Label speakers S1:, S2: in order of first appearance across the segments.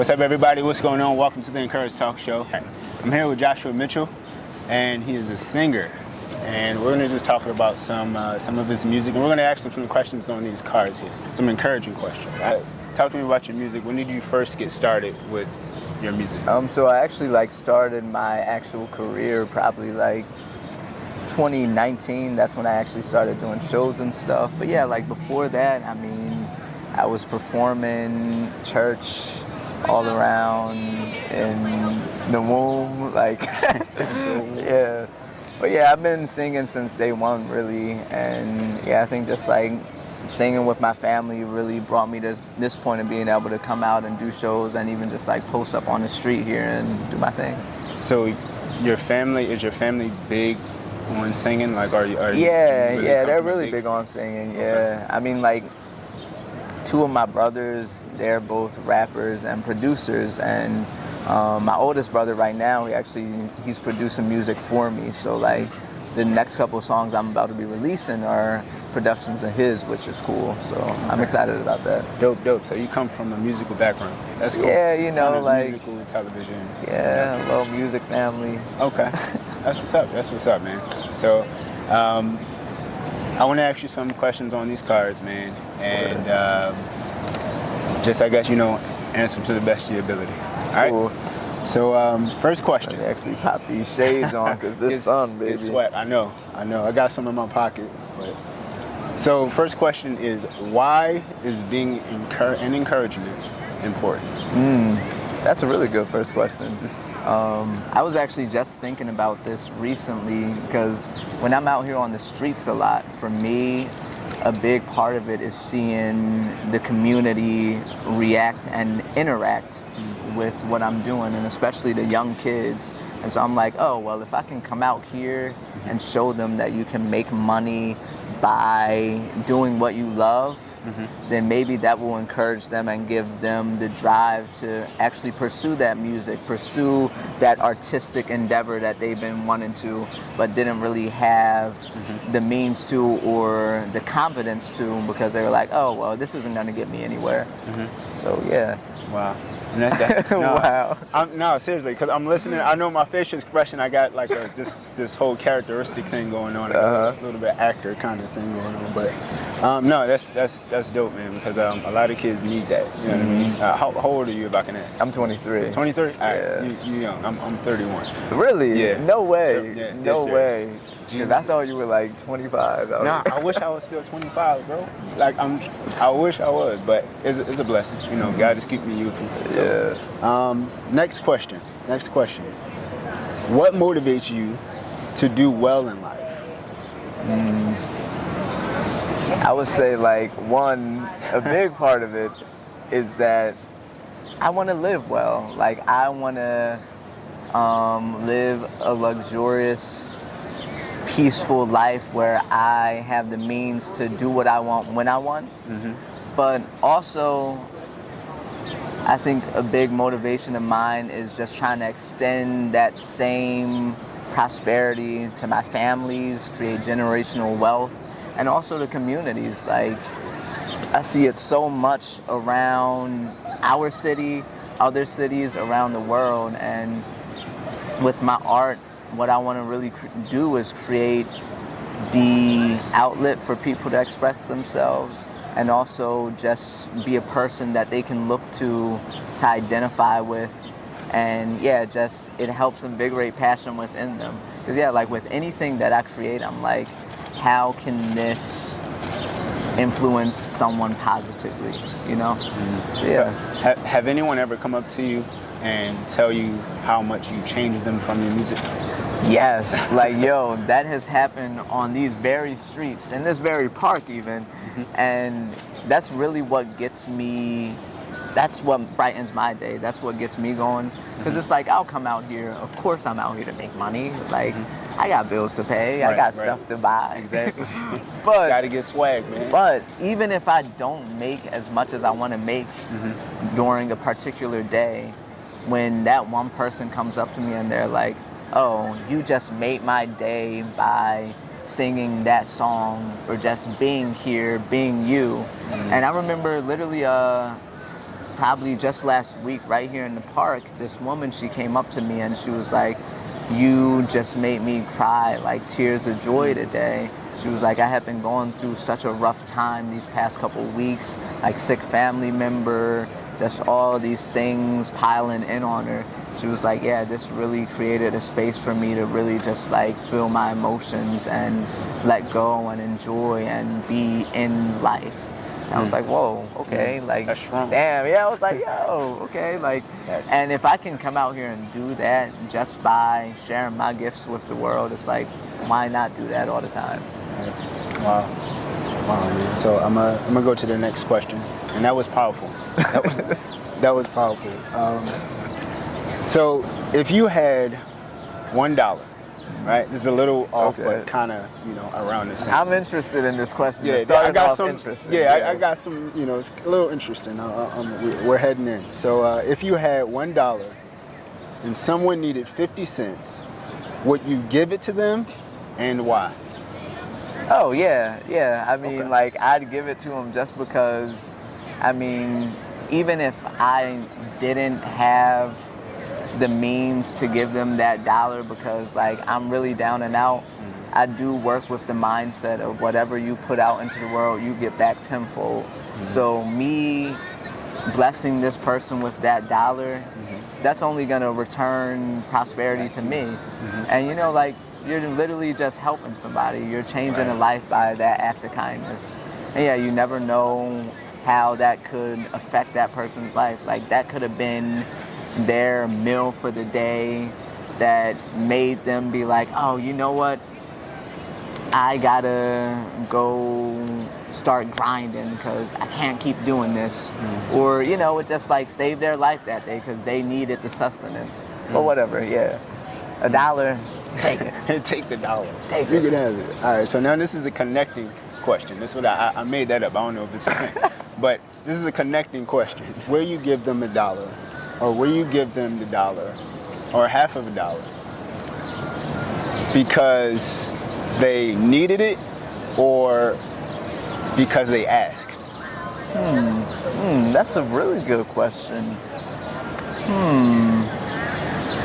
S1: What's up, everybody? What's going on? Welcome to the Encouraged Talk Show. I'm here with Joshua Mitchell, and he is a singer. And we're going to just talk about some of his music, and we're going to ask him some questions on these cards here. Some encouraging questions. Talk to me about your music. When did you first get started with your music?
S2: So I actually started my actual career probably 2019. That's when I actually started doing shows and stuff. But yeah, before that, I mean, I was performing church all around in the womb, yeah. But yeah, I've been singing since day one, really. And yeah, I think just singing with my family really brought me to this point of being able to come out and do shows and even just post up on the street here and do my thing.
S1: So is your family big on singing?
S2: They're really big on singing, yeah. I mean, two of my brothers, they're both rappers and producers, and my oldest brother right now, he's producing music for me. So the next couple of songs I'm about to be releasing are productions of his, which is cool. So I'm excited about that.
S1: Dope. So you come from a musical background. That's cool.
S2: Yeah,
S1: musical television.
S2: Yeah, a little music family.
S1: Okay, that's what's up, man. So I want to ask you some questions on these cards, man, and answer them to the best of your ability. All right.
S2: Cool.
S1: So first question.
S2: I actually pop these shades on because this sun, baby.
S1: It's sweat. I know. I got some in my pocket. But so first question is, why is being an encouragement important?
S2: That's a really good first question. I was actually just thinking about this recently because when I'm out here on the streets a lot, for me, a big part of it is seeing the community react and interact with what I'm doing, and especially the young kids. And so I'm like, oh, well, if I can come out here and show them that you can make money by doing what you love, then maybe that will encourage them and give them the drive to actually pursue that music, pursue that artistic endeavor that they've been wanting to, but didn't really have the means to or the confidence to, because they were like, oh, well, this isn't going to get me anywhere. So, yeah.
S1: Wow. And that's no,
S2: wow.
S1: No, seriously, because I'm listening. I know my facial expression, I got this whole characteristic thing going on, a little bit actor kind of thing going on. But no, that's dope, man, because a lot of kids need that. You know what I mean? How old are you, if I can ask?
S2: I'm 23.
S1: 23? All right.
S2: Yeah.
S1: You young. I'm 31.
S2: Really?
S1: Yeah.
S2: No way.
S1: So, yeah,
S2: no way. Because I thought you were 25.
S1: Nah, I wish I was still 25, bro. I wish I was, but it's a blessing. You know, God is keeping me youthful. So,
S2: yeah.
S1: Next question. What motivates you to do well in life?
S2: I would say a big part of it is that I want to live well. I want to live a luxurious, peaceful life where I have the means to do what I want when I want. But also, I think a big motivation of mine is just trying to extend that same prosperity to my families, create generational wealth, and also the communities. I see it so much around our city, other cities around the world, and with my art, what I want to really do is create the outlet for people to express themselves, and also just be a person that they can look to identify with. And yeah, it helps invigorate passion within them. Because with anything that I create, I'm like, how can this influence someone positively, you know? So, yeah.
S1: So, have anyone ever come up to you and tell you how much you changed them from your music?
S2: Yes, yo, that has happened on these very streets, in this very park even, and that's really what gets me, that's what brightens my day, that's what gets me going, because it's I'll come out here, of course I'm out here to make money, I got bills to pay, I got stuff to buy.
S1: Exactly.
S2: But
S1: gotta get swag, man.
S2: But even if I don't make as much as I want to make during a particular day, when that one person comes up to me and they're like, oh, you just made my day by singing that song or just being here, being you. And I remember literally a probably just last week, right here in the park, this woman, she came up to me and she was like, "You just made me cry like tears of joy today." She was like, "I have been going through such a rough time these past couple of weeks, like sick family member, just all these things piling in on her." She was like, "Yeah, this really created a space for me to really just like feel my emotions and let go and enjoy and be in life." And I was like, "Whoa, okay, like,
S1: that's strong.
S2: damn." Yeah, I was like, "Yo, okay, like," and if I can come out here and do that just by sharing my gifts with the world, it's like, why not do that all the time?
S1: Wow, man. So I'm gonna go to the next question, and that was powerful. That was powerful. So if you had $1, right? This is a little off, but kind of around the same.
S2: I'm interested in this question.
S1: Yeah,
S2: I got some.
S1: I got some. It's a little interesting. We're heading in. So if you had $1 and someone needed 50 cents, would you give it to them, and why?
S2: Oh yeah. I mean, like, I'd give it to them just because. I mean, even if I didn't have the means to give them that dollar, because like I'm really down and out, I do work with the mindset of whatever you put out into the world, you get back tenfold. So me blessing this person with that dollar, that's only gonna return prosperity to me. And like, you're literally just helping somebody. You're changing a life by that act of kindness. And yeah, you never know how that could affect that person's life. Like, that could have been their meal for the day that made them be like, "Oh, you know what? I gotta go start grinding because I can't keep doing this." Or, it just like saved their life that day because they needed the sustenance. Or whatever, yeah. $1, take it.
S1: Take the dollar.
S2: Take
S1: You
S2: it.
S1: can have it. All right, so now this is a connecting question. This is what I made that up. I don't know if it's a thing. But this is a connecting question. Will you give them $1? Or will you give them the dollar or half of $1 because they needed it or because they asked?
S2: That's a really good question.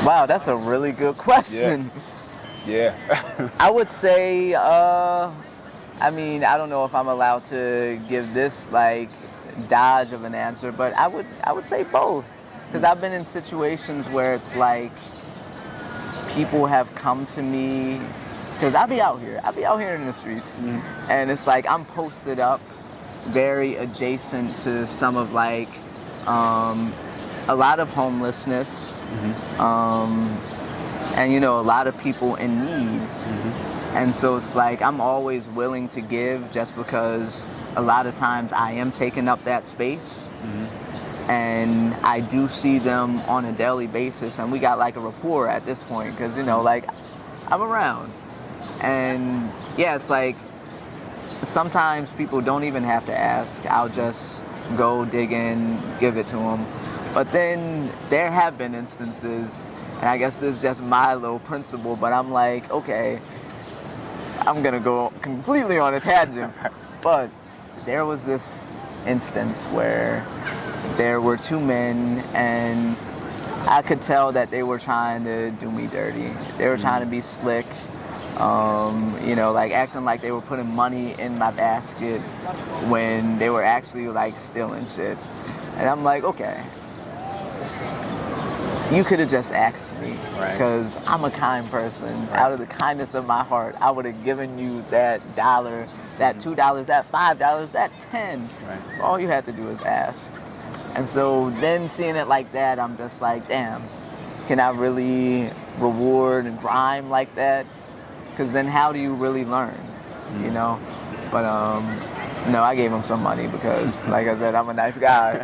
S2: Wow, that's a really good question.
S1: Yeah.
S2: I would say, I mean, I don't know if I'm allowed to give this like dodge of an answer, but I would say both. Because I've been in situations where it's like people have come to me, because I'll be out here in the streets, and it's like I'm posted up very adjacent to some of like a lot of homelessness, and a lot of people in need. And so it's like I'm always willing to give just because a lot of times I am taking up that space. And I do see them on a daily basis, and we got like a rapport at this point because like I'm around. And yeah, it's like sometimes people don't even have to ask. I'll just go dig in, give it to them. But then there have been instances, and I guess this is just my little principle, but I'm like, okay, I'm gonna go completely on a tangent. But there was this instance where there were two men, and I could tell that they were trying to do me dirty. They were trying to be slick, like acting like they were putting money in my basket when they were actually like stealing shit. And I'm like, okay, you could have just asked me, because I'm a kind person. Out of the kindness of my heart, I would have given you that $1, that $2, that $5, that $10. All you had to do is ask. And so then seeing it like that, I'm just like, damn, can I really reward and grime like that? Because then how do you really learn, But no, I gave him some money because, like I said, I'm a nice guy.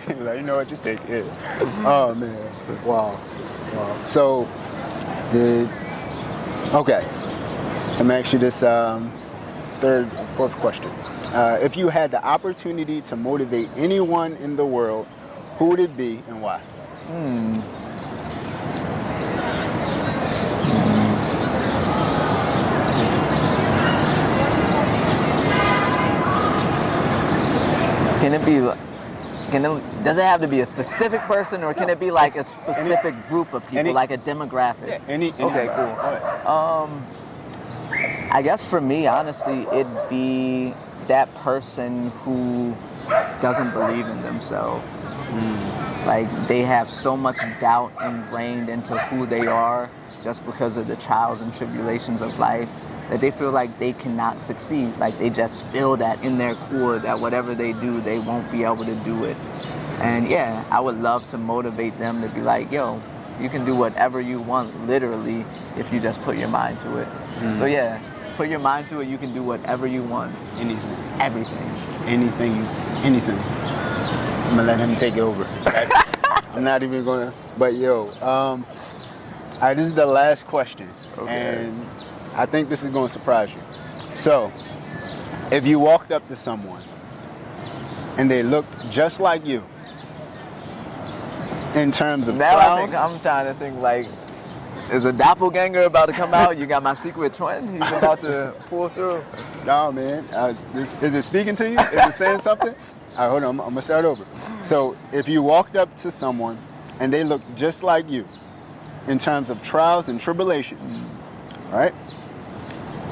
S1: He's like, you know what, just take it. Oh, man. Wow. So, okay. So I'm actually this fourth question. If you had the opportunity to motivate anyone in the world, who would it be and why? Can it be
S2: does it have to be a specific person, or can it be like a specific group of people, like a demographic?
S1: Yeah, any
S2: okay, cool. I guess for me, honestly, it'd be that person who doesn't believe in themselves. Like, they have so much doubt ingrained into who they are just because of the trials and tribulations of life, that they feel like they cannot succeed. Like, they just feel that in their core that whatever they do, they won't be able to do it. And yeah, I would love to motivate them to be like, yo, you can do whatever you want, literally, if you just put your mind to it. So yeah, put your mind to it, you can do whatever you want.
S1: Anything.
S2: Everything.
S1: Anything. I'm gonna let him take it over. I'm not even gonna, but yo, all right, this is the last question.
S2: Okay.
S1: And I think this is gonna surprise you. So, if you walked up to someone and they looked just like you, in terms of
S2: now
S1: trials,
S2: I'm trying to think, like, is a doppelganger about to come out? You got my secret twin? He's about to pull through?
S1: no, man. Is it speaking to you? Is it saying something? All right, hold on. I'm going to start over. So if you walked up to someone and they looked just like you in terms of trials and tribulations, right,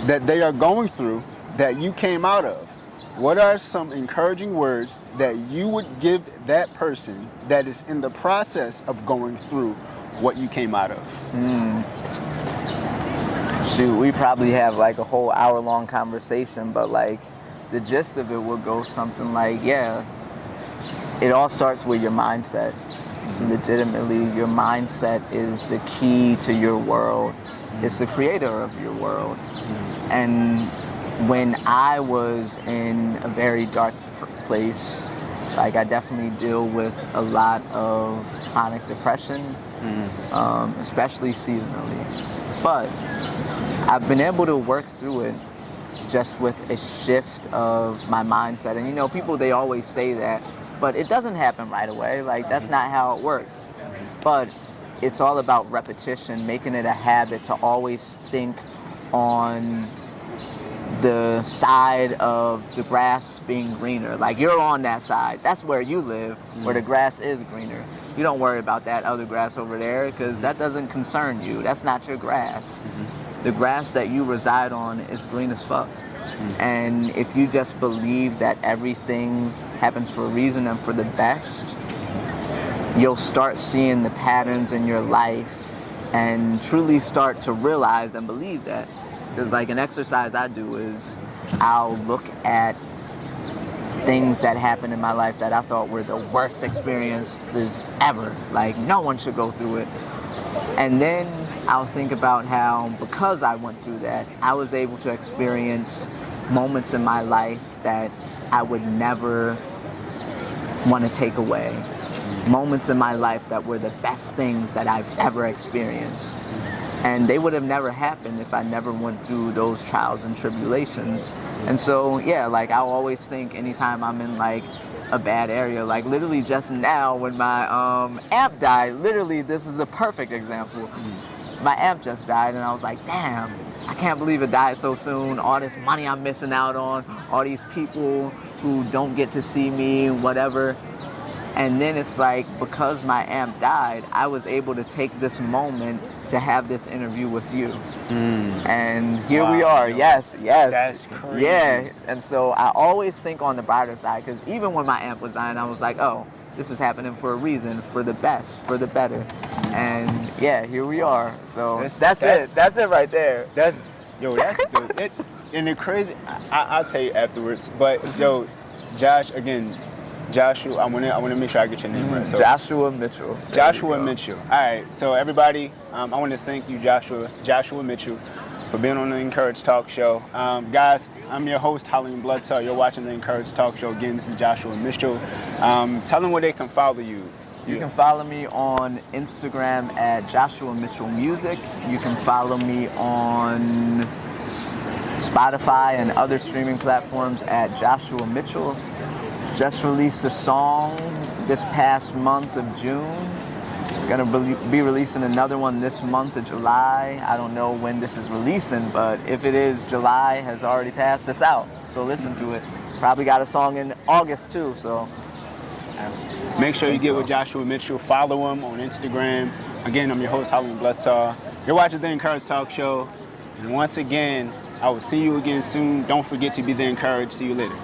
S1: that they are going through, that you came out of, what are some encouraging words that you would give that person that is in the process of going through what you came out of?
S2: Shoot, we probably have like a whole hour-long conversation, but like the gist of it would go something like, yeah, it all starts with your mindset. Legitimately, your mindset is the key to your world. It's the creator of your world. And when I was in a very dark place, like, I definitely deal with a lot of chronic depression, especially seasonally. But I've been able to work through it just with a shift of my mindset. And you know, people, they always say that, but it doesn't happen right away. Like, that's not how it works. But it's all about repetition, making it a habit to always think on the side of the grass being greener. Like, you're on that side. That's where you live, where the grass is greener. You don't worry about that other grass over there, because that doesn't concern you. That's not your grass. The grass that you reside on is green as fuck. And if you just believe that everything happens for a reason and for the best, you'll start seeing the patterns in your life and truly start to realize and believe that. Because like an exercise I do is I'll look at things that happened in my life that I thought were the worst experiences ever. Like, no one should go through it. And then I'll think about how, because I went through that, I was able to experience moments in my life that I would never want to take away. Moments in my life that were the best things that I've ever experienced. And they would have never happened if I never went through those trials and tribulations. And so, yeah, like, I'll always think anytime I'm in like a bad area, like literally just now when my amp died, literally this is a perfect example. My amp just died and I was like, damn, I can't believe it died so soon. All this money I'm missing out on, all these people who don't get to see me, whatever. And then it's like, because my amp died, I was able to take this moment to have this interview with you. And here we are. Yes.
S1: That's crazy.
S2: Yeah. And so I always think on the brighter side, because even when my amp was dying, I was like, oh, this is happening for a reason, for the best, for the better. And yeah, here we are. So that's it. That's it right there.
S1: That's it. And the crazy, I'll tell you afterwards. But yo, Josh, again, Joshua, I want to make sure I get your name right. So,
S2: Joshua Mitchell.
S1: Joshua Mitchell. All right. So everybody, I want to thank you, Joshua Mitchell, for being on the Encouraged Talk Show. Guys, I'm your host, Halloween Bloodsaw. You're watching the Encouraged Talk Show. Again, this is Joshua Mitchell. Tell them where they can follow you.
S2: You can follow me on Instagram at Joshua Mitchell Music. You can follow me on Spotify and other streaming platforms at Joshua Mitchell. Just released a song this past month of June. Gonna be releasing another one this month of July. I don't know when this is releasing, but if it is, July has already passed. It's out, so listen to it. Probably got a song in August too, so
S1: Make sure you get with Joshua Mitchell. Follow him on Instagram. Again, I'm your host, Halloween Bloodsaw. You're watching The Encouraged Talk Show. And once again, I will see you again soon. Don't forget to be the encouraged. See you later.